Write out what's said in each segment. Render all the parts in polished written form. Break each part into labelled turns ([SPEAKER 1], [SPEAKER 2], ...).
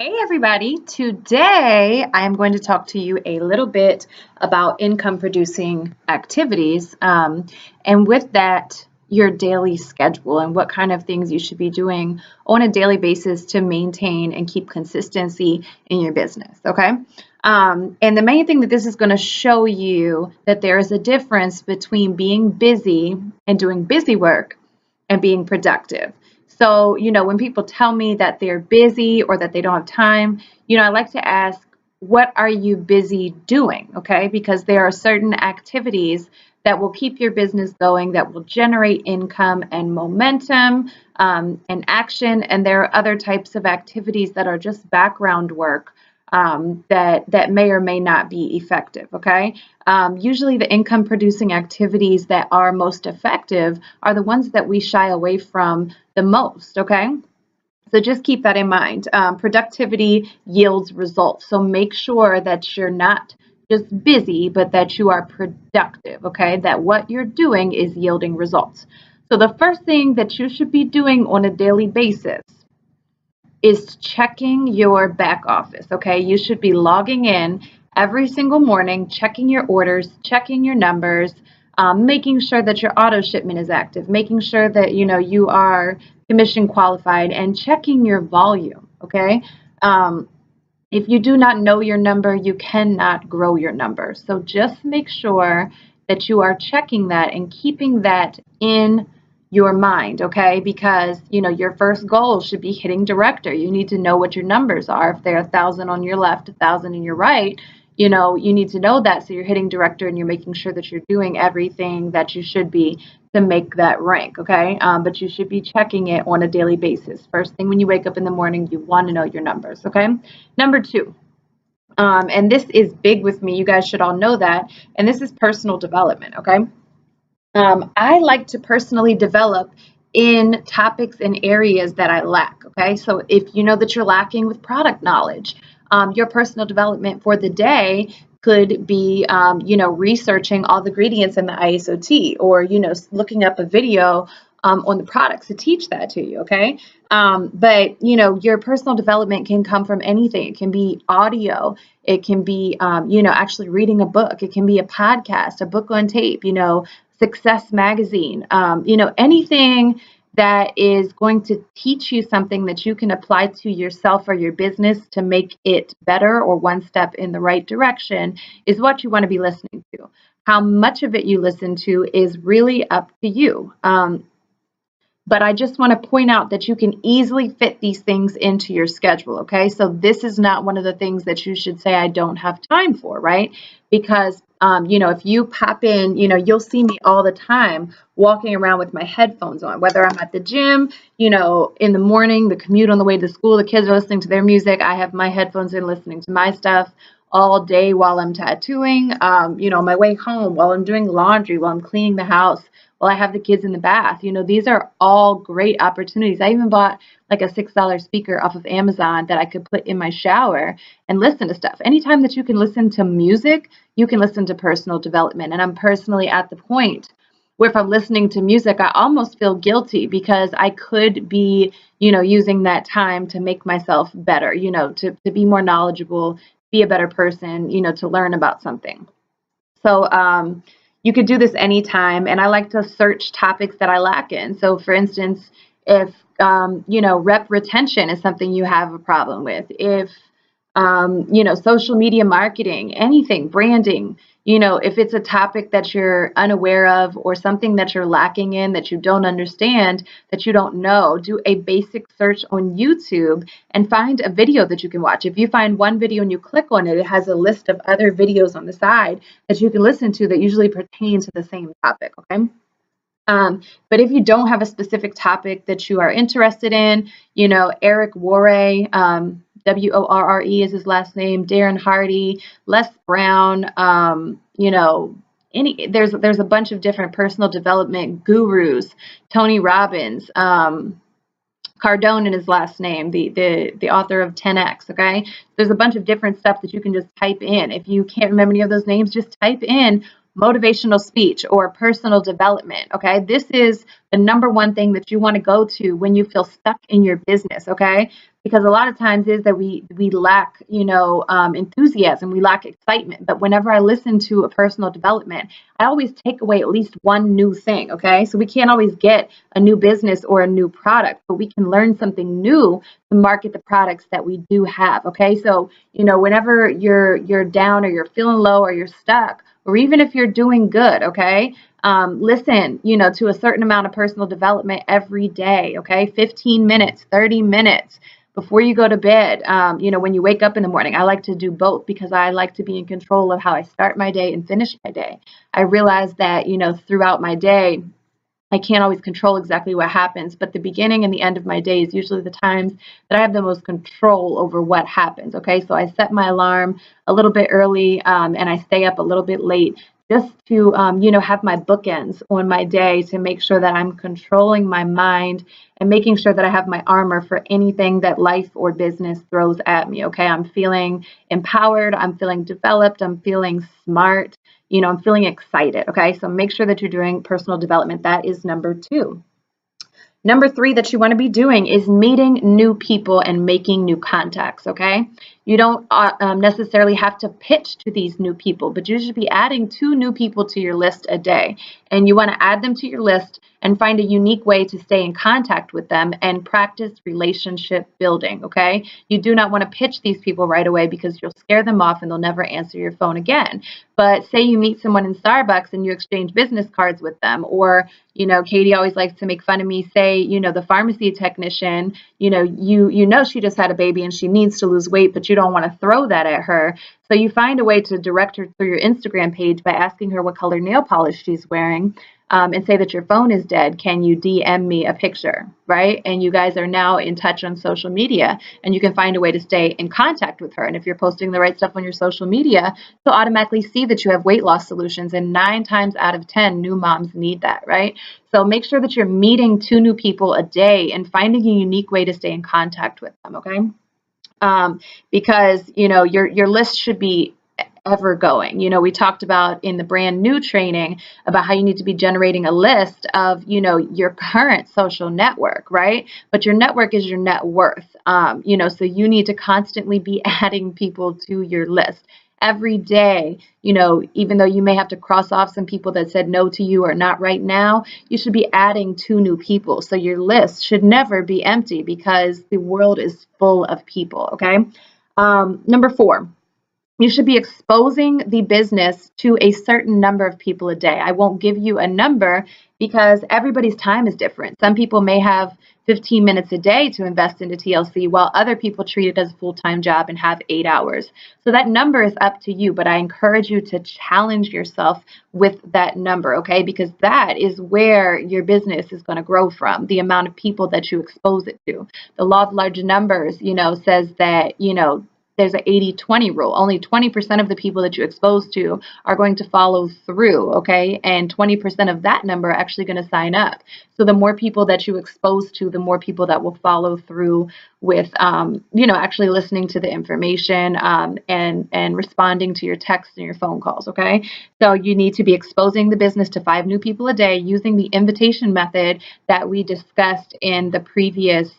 [SPEAKER 1] Hey everybody, today I am going to talk to you a little bit about income producing activities and with that your daily schedule and what kind of things you should be doing on a daily basis to maintain and keep consistency in your business, okay? And the main thing that this is going to show you that there is a difference between being busy and doing busy work and being productive. So, when people tell me that they're busy or that they don't have time, I like to ask, what are you busy doing? Okay, because there are certain activities that will keep your business going, that will generate income and momentum and action. And there are other types of activities that are just background work that may or may not be effective. Okay, usually the income producing activities that are most effective are the ones that we shy away from the most. Okay, so just keep that in mind. Productivity yields results, so make sure that you're not just busy, but that you are productive. Okay, that what you're doing is yielding results. So the first thing that you should be doing on a daily basis is checking your back office. Okay, you should be logging in every single morning, checking your orders, checking your numbers, making sure that your auto shipment is active, making sure that you are commission qualified, and checking your volume. Okay, if you do not know your number, you cannot grow your number. So just make sure that you are checking that and keeping that in your mind, okay? Because, your first goal should be hitting director. You need to know what your numbers are. If they're 1,000 on your left, 1,000 in your right, you need to know that so you're hitting director and you're making sure that you're doing everything that you should be to make that rank, okay? But you should be checking it on a daily basis. First thing when you wake up in the morning, you want to know your numbers, okay? Number two, and this is big with me, you guys should all know that, and this is personal development, okay? I like to personally develop in topics and areas that I lack, okay? So if you know that you're lacking with product knowledge, your personal development for the day could be, researching all the ingredients in the ISOT, or, looking up a video on the products to teach that to you, okay? But, your personal development can come from anything. It can be audio. It can be, actually reading a book. It can be a podcast, a book on tape, Success Magazine, anything that is going to teach you something that you can apply to yourself or your business to make it better or one step in the right direction is what you want to be listening to. How much of it you listen to is really up to you. But I just want to point out that you can easily fit these things into your schedule, okay? So this is not one of the things that you should say I don't have time for, right? Because, if you pop in, you'll see me all the time walking around with my headphones on, whether I'm at the gym, in the morning, the commute on the way to school, the kids are listening to their music. I have my headphones in listening to my stuff all day while I'm tattooing, on my way home, while I'm doing laundry, while I'm cleaning the house, while I have the kids in the bath. These are all great opportunities. I even bought like a $6 speaker off of Amazon that I could put in my shower and listen to stuff. Anytime that you can listen to music, you can listen to personal development. And I'm personally at the point where if I'm listening to music, I almost feel guilty because I could be, using that time to make myself better, to be more knowledgeable, be a better person, to learn about something. So you could do this anytime, and I like to search topics that I lack in. So, for instance, if rep retention is something you have a problem with, if social media marketing, anything, branding, if it's a topic that you're unaware of or something that you're lacking in, that you don't understand, that you don't know, do a basic search on YouTube and find a video that you can watch. If you find one video and you click on it, it has a list of other videos on the side that you can listen to that usually pertain to the same topic, okay? But if you don't have a specific topic that you are interested in, Eric Worre, Worre is his last name, Darren Hardy, Les Brown, there's a bunch of different personal development gurus, Tony Robbins, Cardone in his last name, the author of 10X, okay? There's a bunch of different stuff that you can just type in. If you can't remember any of those names, just type in motivational speech or personal development, okay? This is the number one thing that you want to go to when you feel stuck in your business, okay? Because a lot of times is that we lack, enthusiasm, we lack excitement. But whenever I listen to a personal development, I always take away at least one new thing, okay? So we can't always get a new business or a new product, but we can learn something new to market the products that we do have, okay? So, whenever you're down or you're feeling low or you're stuck, or even if you're doing good, okay? Listen, to a certain amount of personal development every day, okay? 15 minutes, 30 minutes before you go to bed, when you wake up in the morning. I like to do both because I like to be in control of how I start my day and finish my day. I realize that, throughout my day, I can't always control exactly what happens, but the beginning and the end of my day is usually the times that I have the most control over what happens. Okay, so I set my alarm a little bit early, and I stay up a little bit late just to, have my bookends on my day to make sure that I'm controlling my mind and making sure that I have my armor for anything that life or business throws at me. Okay, I'm feeling empowered, I'm feeling developed, I'm feeling smart. I'm feeling excited. Okay. So make sure that you're doing personal development. That is number 2. Number 3 that you want to be doing is meeting new people and making new contacts. Okay. You don't necessarily have to pitch to these new people, but you should be adding 2 new people to your list a day. And you want to add them to your list and find a unique way to stay in contact with them and practice relationship building, okay? You do not want to pitch these people right away because you'll scare them off and they'll never answer your phone again. But say you meet someone in Starbucks and you exchange business cards with them, or, Katie always likes to make fun of me, say, the pharmacy technician, she just had a baby and she needs to lose weight, but you don't want to throw that at her. So you find a way to direct her through your Instagram page by asking her what color nail polish she's wearing, and say that your phone is dead. Can you DM me a picture, right? And you guys are now in touch on social media, and you can find a way to stay in contact with her. And if you're posting the right stuff on your social media, she'll automatically see that you have weight loss solutions. And 9 times out of 10, new moms need that, right? So make sure that you're meeting 2 new people a day and finding a unique way to stay in contact with them, okay? Because your list should be ever going. We talked about in the brand new training about how you need to be generating a list of your current social network, right? But your network is your net worth. So you need to constantly be adding people to your list every day. Even though you may have to cross off some people that said no to you or not right now, you should be adding 2 new people. So your list should never be empty because the world is full of people. Okay. Number 4. You should be exposing the business to a certain number of people a day. I won't give you a number because everybody's time is different. Some people may have 15 minutes a day to invest into TLC, while other people treat it as a full-time job and have 8 hours. So that number is up to you, but I encourage you to challenge yourself with that number, okay? Because that is where your business is going to grow from, the amount of people that you expose it to. The law of large numbers, says that, there's an 80-20 rule. Only 20% of the people that you expose to are going to follow through, okay? And 20% of that number are actually going to sign up. So the more people that you expose to, the more people that will follow through with, actually listening to the information and responding to your texts and your phone calls, okay? So you need to be exposing the business to 5 new people a day using the invitation method that we discussed in the previous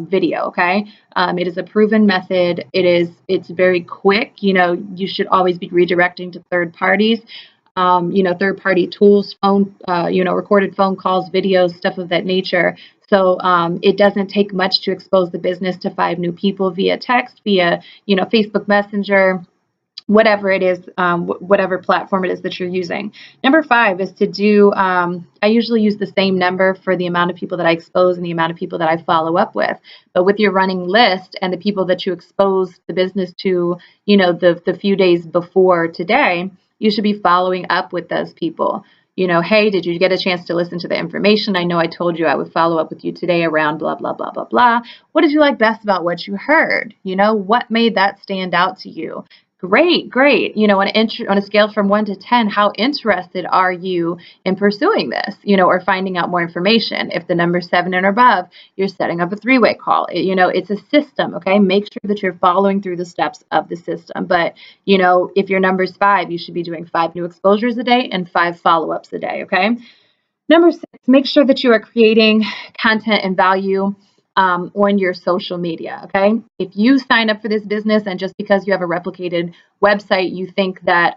[SPEAKER 1] video, okay? It is a proven method. It's very quick. You should always be redirecting to third parties. Third-party tools, phone, recorded phone calls, videos, stuff of that nature. So it doesn't take much to expose the business to 5 new people via text, via, Facebook Messenger, whatever it is, whatever platform it is that you're using. Number 5 is to do, I usually use the same number for the amount of people that I expose and the amount of people that I follow up with. But with your running list and the people that you expose the business to, the few days before today, you should be following up with those people. Hey, did you get a chance to listen to the information? I know I told you I would follow up with you today around blah, blah, blah, blah, blah. What did you like best about what you heard? What made that stand out to you? Great. On a scale from 1 to 10, how interested are you in pursuing this, or finding out more information? If the number's 7 and above, you're setting up a 3-way call. It's a system, okay? Make sure that you're following through the steps of the system. But, if your number's 5, you should be doing 5 new exposures a day and 5 follow-ups a day, okay? Number 6 make sure that you are creating content and value on your social media. Okay. If you sign up for this business and just because you have a replicated website, you think that,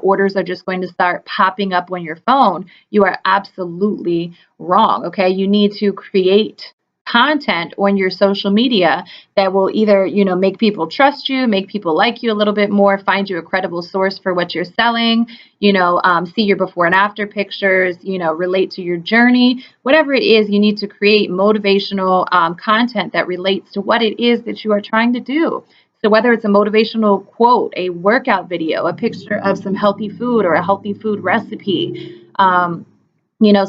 [SPEAKER 1] orders are just going to start popping up on your phone, you are absolutely wrong. Okay. You need to create content on your social media that will either, make people trust you, make people like you a little bit more, find you a credible source for what you're selling, see your before and after pictures, relate to your journey. Whatever it is, you need to create motivational content that relates to what it is that you are trying to do. So whether it's a motivational quote, a workout video, a picture of some healthy food or a healthy food recipe,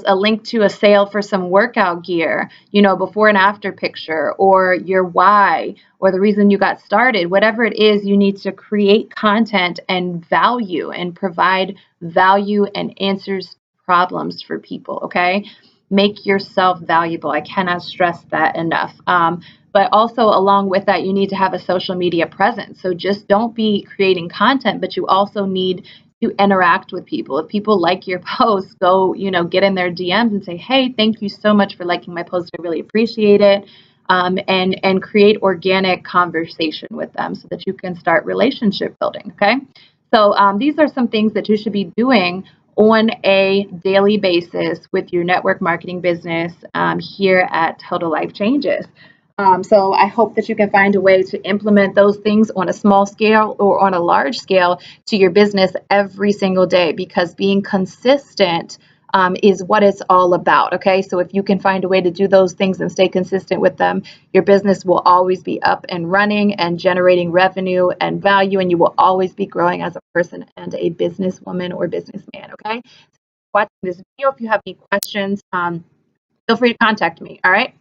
[SPEAKER 1] a link to a sale for some workout gear, before and after picture, or your why, or the reason you got started, whatever it is, you need to create content and value and provide value and answers problems for people. Okay. Make yourself valuable. I cannot stress that enough. But also along with that, you need to have a social media presence. So just don't be creating content, but you also need to interact with people. If people like your posts, go, get in their DMs and say, hey, thank you so much for liking my post. I really appreciate it. And create organic conversation with them so that you can start relationship building. Okay. So these are some things that you should be doing on a daily basis with your network marketing business here at Total Life Changes. So I hope that you can find a way to implement those things on a small scale or on a large scale to your business every single day, because being consistent is what it's all about. Okay. So if you can find a way to do those things and stay consistent with them, your business will always be up and running and generating revenue and value, and you will always be growing as a person and a businesswoman or businessman. Okay. Watching this video, if you have any questions, feel free to contact me. All right.